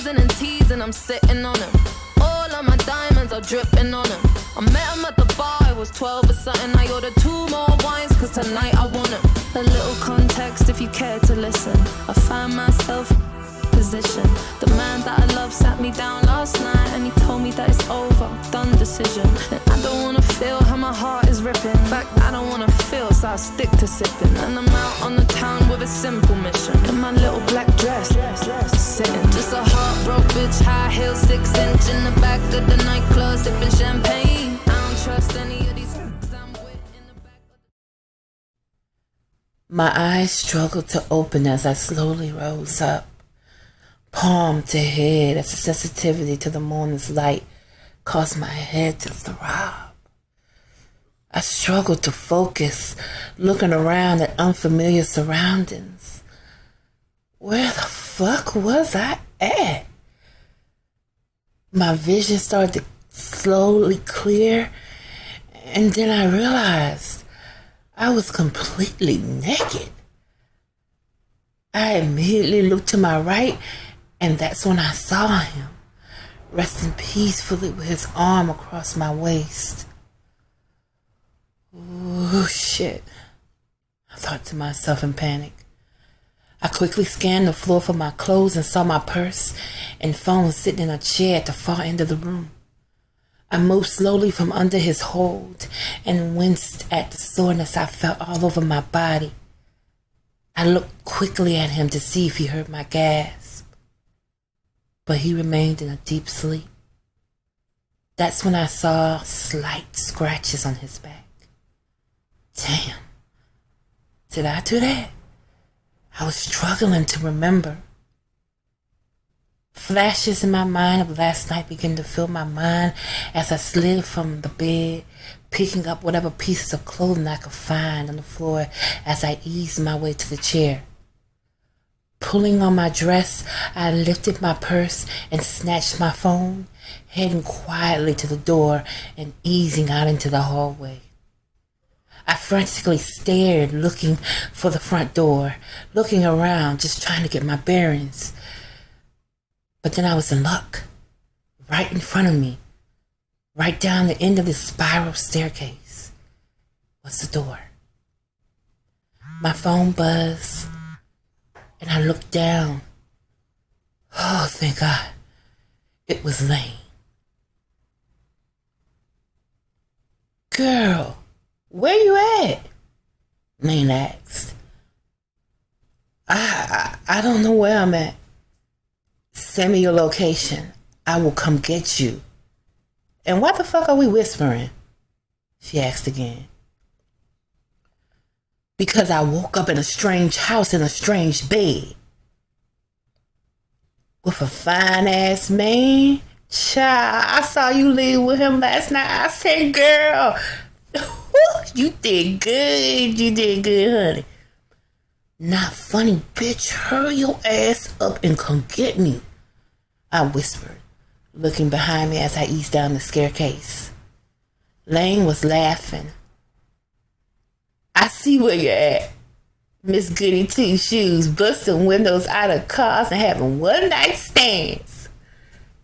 teasing and teasing, I'm sitting on him. All of my diamonds are dripping on him. I met him at the bar, I was 12 or something. I ordered 2 more wines, cause tonight I want him. A little context if you care to listen. I find myself position. The man that I love sat me down last night and he told me that it's over, done decision. And I don't wanna feel how my heart is ripping. In fact, I don't wanna feel, so I stick to sipping. And I'm out on the town with a simple mission. In my little black dress, sitting. Just a heartbroken bitch, high heel, 6-inch in the back of the nightclub, sipping champagne. I don't trust any of these I'm with in the back of the... My eyes struggled to open as I slowly rose up, palm to head, as the sensitivity to the morning's light caused my head to throb. I struggled to focus, looking around at unfamiliar surroundings. Where the fuck was I at? My vision started to slowly clear, and then I realized I was completely naked. I immediately looked to my right, and that's when I saw him, resting peacefully with his arm across my waist. Oh, shit, I thought to myself in panic. I quickly scanned the floor for my clothes and saw my purse and phone sitting in a chair at the far end of the room. I moved slowly from under his hold and winced at the soreness I felt all over my body. I looked quickly at him to see if he heard my gasp, but he remained in a deep sleep. That's when I saw slight scratches on his back. Damn, did I do that? I was struggling to remember. Flashes in my mind of last night began to fill my mind as I slid from the bed, picking up whatever pieces of clothing I could find on the floor as I eased my way to the chair. Pulling on my dress, I lifted my purse and snatched my phone, heading quietly to the door and easing out into the hallway. I frantically stared, looking for the front door, looking around, just trying to get my bearings. But then I was in luck. Right in front of me, right down the end of this spiral staircase, was the door. My phone buzzed, and I looked down. Oh, thank God. It was Lane. Girl, where you at? Lane asked. I don't know where I'm at. Send me your location. I will come get you. And why the fuck are we whispering? She asked again. Because I woke up in a strange house in a strange bed. With a fine ass man. Child, I saw you leave with him last night. I said, girl, you did good. You did good, honey. Not funny, bitch. Hurry your ass up and come get me, I whispered, looking behind me as I eased down the staircase. Lane was laughing. I see where you're at. Miss Goody Two Shoes busting windows out of cars and having one night stands.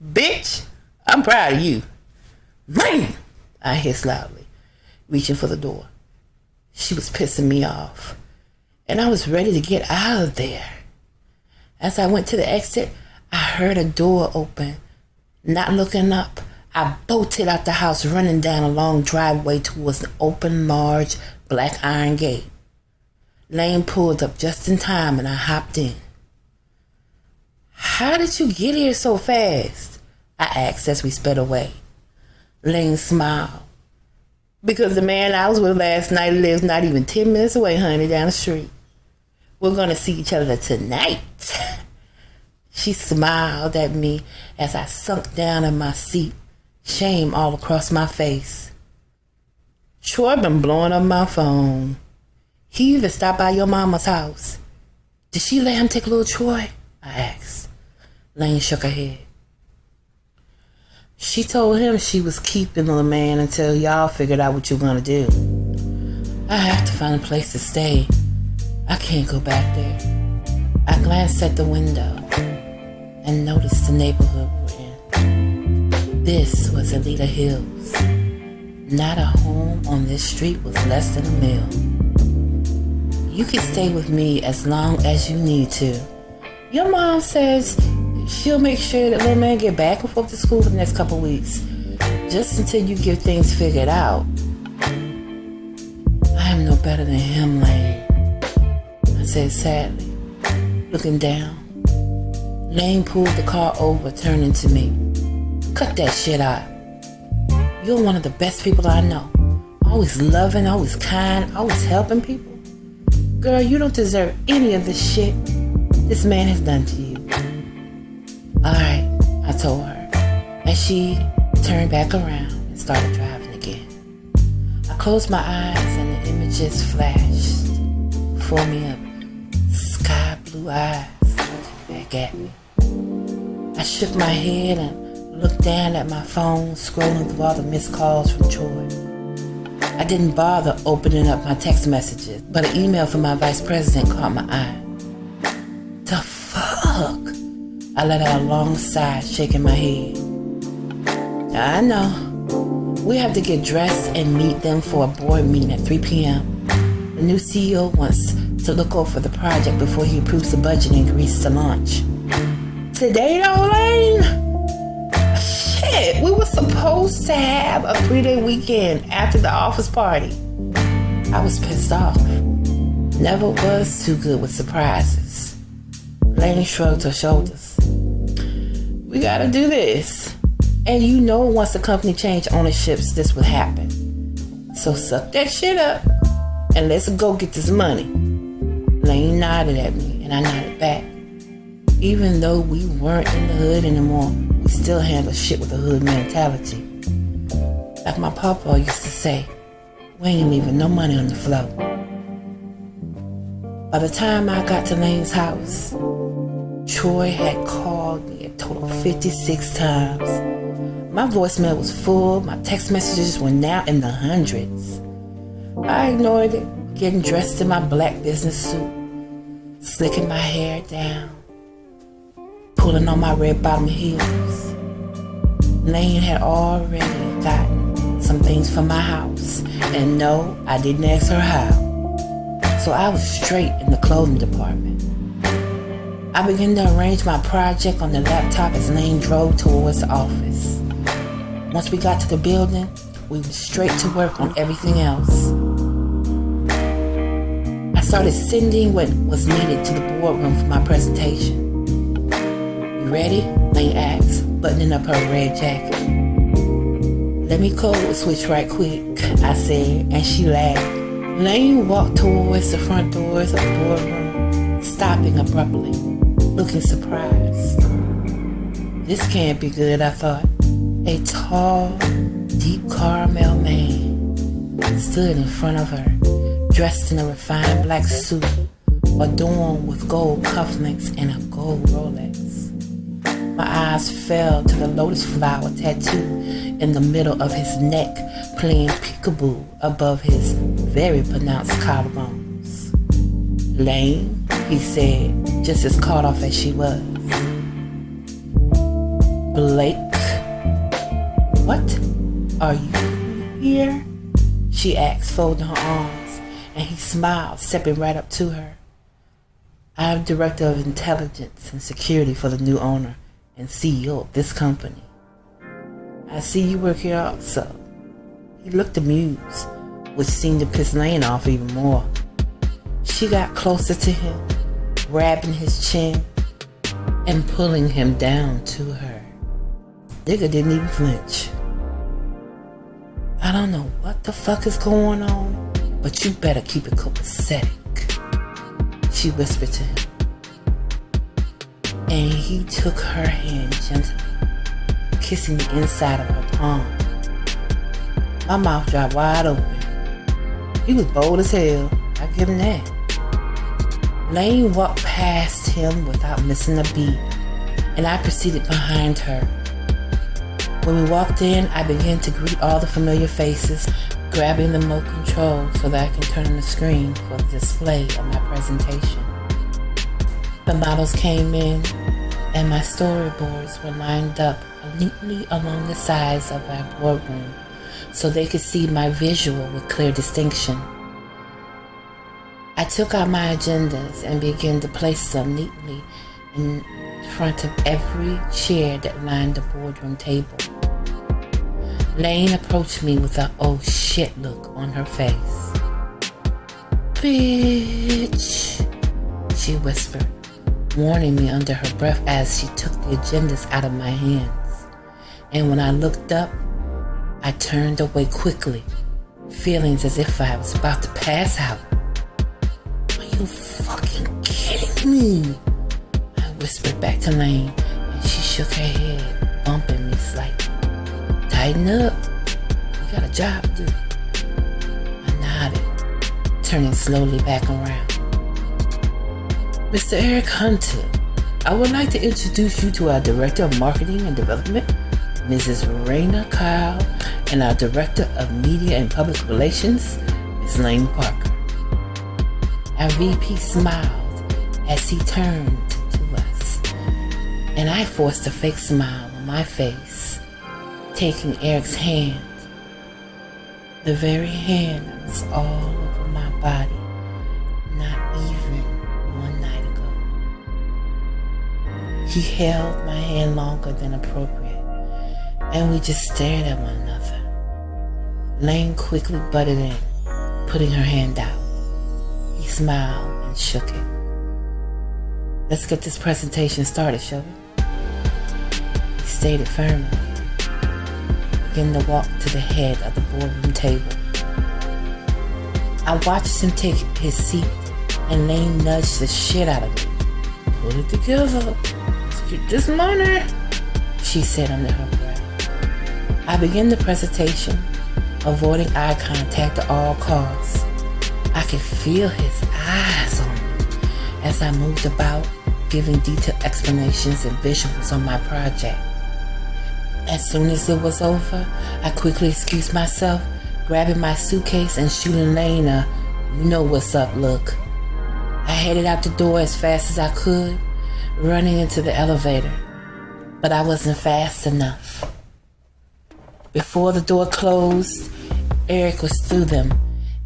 Bitch, I'm proud of you. Lane, I hissed loudly, reaching for the door. She was pissing me off, and I was ready to get out of there. As I went to the exit, I heard a door open. Not looking up, I bolted out the house, running down a long driveway towards an open, large, black iron gate. Lane pulled up just in time, and I hopped in. How did you get here so fast? I asked as we sped away. Lane smiled. Because the man I was with last night lives not even 10 minutes away, honey, down the street. We're going to see each other tonight. She smiled at me as I sunk down in my seat, shame all across my face. Troy been blowing up my phone. He even stopped by your mama's house. Did she let him take little Troy? I asked. Lane shook her head. She told him she was keeping the man until y'all figured out what you're gonna do. I have to find a place to stay. I can't go back there. I glanced at the window, and noticed the neighborhood we're in. This was Alita Hills. Not a home on this street was less than a meal. You can stay with me as long as you need to. Your mom says she'll make sure that little man get back and forth to school for the next couple weeks, just until you get things figured out. I am no better than him, Lane, I said sadly, looking down. Lane pulled the car over, turning to me. Cut that shit out. You're one of the best people I know. Always loving, always kind, always helping people. Girl, you don't deserve any of this shit this man has done to you. Alright, I told her, and she turned back around and started driving again. I closed my eyes and the images flashed before me of sky blue eyes looking back at me. I shook my head and looked down at my phone, scrolling through all the missed calls from Troy. I didn't bother opening up my text messages, but an email from my vice president caught my eye. The fuck? I let out a long sigh, shaking my head. I know. We have to get dressed and meet them for a board meeting at 3 p.m. The new CEO wants to look over the project before he approves the budget and agrees to launch. Today though, Lane? Shit, we were supposed to have a 3-day weekend after the office party. I was pissed off. Never was too good with surprises. Lane shrugged her shoulders. We gotta do this. And you know once the company changed ownerships, this would happen. So suck that shit up and let's go get this money. Lane nodded at me and I nodded back. Even though we weren't in the hood anymore, we still handle shit with a hood mentality. Like my papa used to say, we ain't leaving no money on the floor. By the time I got to Lane's house, Troy had called me a total of 56 times. My voicemail was full, my text messages were now in the hundreds. I ignored it, getting dressed in my black business suit, slicking my hair down, pulling on my red bottom heels. Lane had already gotten some things from my house, and no, I didn't ask her how. So I was straight in the clothing department. I began to arrange my project on the laptop as Lane drove towards the office. Once we got to the building, we went straight to work on everything else. I started sending what was needed to the boardroom for my presentation. You ready? Lane asked, buttoning up her red jacket. Let me code switch right quick, I said, and she laughed. Lane walked towards the front doors of the boardroom, stopping abruptly, looking surprised. This can't be good, I thought. A tall, deep caramel man stood in front of her, dressed in a refined black suit, adorned with gold cufflinks and a gold Rolex. My eyes fell to the lotus flower tattoo in the middle of his neck, playing peekaboo above his very pronounced collarbones. Lane, he said, just as caught off as she was. Blake, what are you doing here? She asked, folding her arms, and he smiled, stepping right up to her. I am Director of Intelligence and Security for the new owner and CEO of this company. I see you work here also. He looked amused, which seemed to piss Lane off even more. She got closer to him, grabbing his chin and pulling him down to her. Nigga didn't even flinch. I don't know what the fuck is going on, but you better keep it copacetic, she whispered to him. And he took her hand gently, kissing the inside of her palm. My mouth dropped wide open. He was bold as hell, I give him that. Lane walked past him without missing a beat, and I proceeded behind her. When we walked in, I began to greet all the familiar faces, grabbing the remote control so that I can turn on the screen for the display of my presentation. The models came in, and my storyboards were lined up neatly along the sides of our boardroom so they could see my visual with clear distinction. I took out my agendas and began to place them neatly in front of every chair that lined the boardroom table. Lane approached me with a "oh shit" look on her face. "Bitch," she whispered, warning me under her breath as she took the agendas out of my hands. And when I looked up, I turned away quickly, feeling as if I was about to pass out. "Are you fucking kidding me?" I whispered back to Lane, and she shook her head, bumping me slightly. "Tighten up. You got a job to do." I nodded, turning slowly back around. "Mr. Eric Hunter, I would like to introduce you to our Director of Marketing and Development, Mrs. Raina Kyle, and our Director of Media and Public Relations, Ms. Lane Parker." Our VP smiled as he turned to us, and I forced a fake smile on my face, taking Eric's hand, the very hand that was all over my body not even one night ago. He held my hand longer than appropriate, and we just stared at one another. Lane quickly butted in, putting her hand out. He smiled and shook it. "Let's get this presentation started, shall we?" He stated firmly, began to walk to the head of the boardroom table. I watched him take his seat, and Lane nudged the shit out of me. "Put it together. Let's get this money," she said under her breath. I began the presentation, avoiding eye contact at all costs. I could feel his eyes on me as I moved about, giving detailed explanations and visuals on my project. As soon as it was over, I quickly excused myself, grabbing my suitcase and shooting Lane a "you know what's up" look. I headed out the door as fast as I could, running into the elevator, but I wasn't fast enough. Before the door closed, Eric was through them,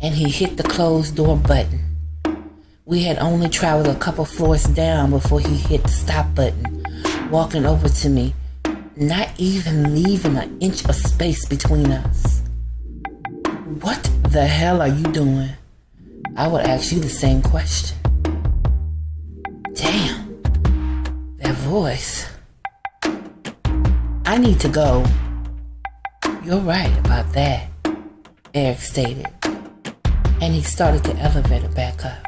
and he hit the closed door button. We had only traveled a couple floors down before he hit the stop button, walking over to me, not even leaving an inch of space between us. "What the hell are you doing?" I would ask you the same question. Damn, that voice. "I need to go." "You're right about that," Eric stated, and he started the elevator back up.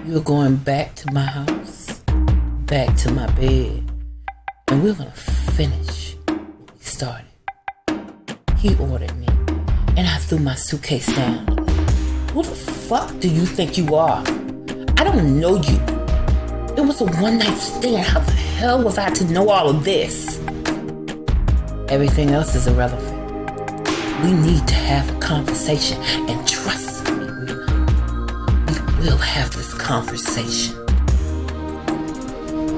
"You're going back to my house, back to my bed, and we're gonna finish what we started," he ordered me, and I threw my suitcase down. "Who the fuck do you think you are? I don't know you. It was a one-night stand. How the hell was I to know all of this?" "Everything else is irrelevant. We need to have a conversation, and trust me, we will have this conversation."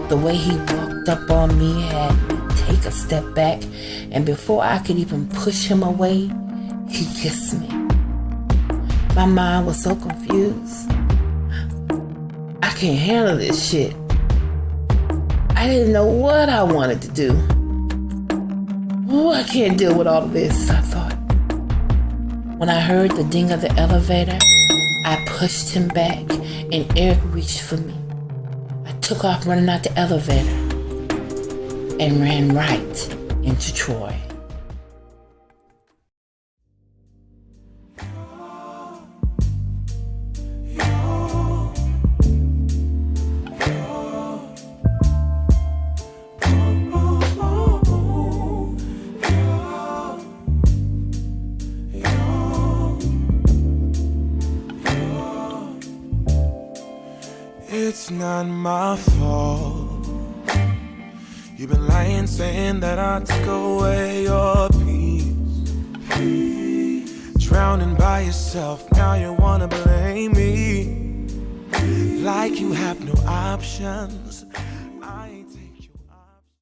The way he walked up on me had me take a step back, and before I could even push him away, he kissed me. My mind was so confused. I can't handle this shit. I didn't know what I wanted to do. "Oh, I can't deal with all of this," I thought. When I heard the ding of the elevator, I pushed him back, and Eric reached for me. I took off running out the elevator and ran right into Troy. It's not my fault. You've been lying, saying that I took away your peace. Drowning by yourself, now you wanna blame me. Like like you have no options. I ain't taking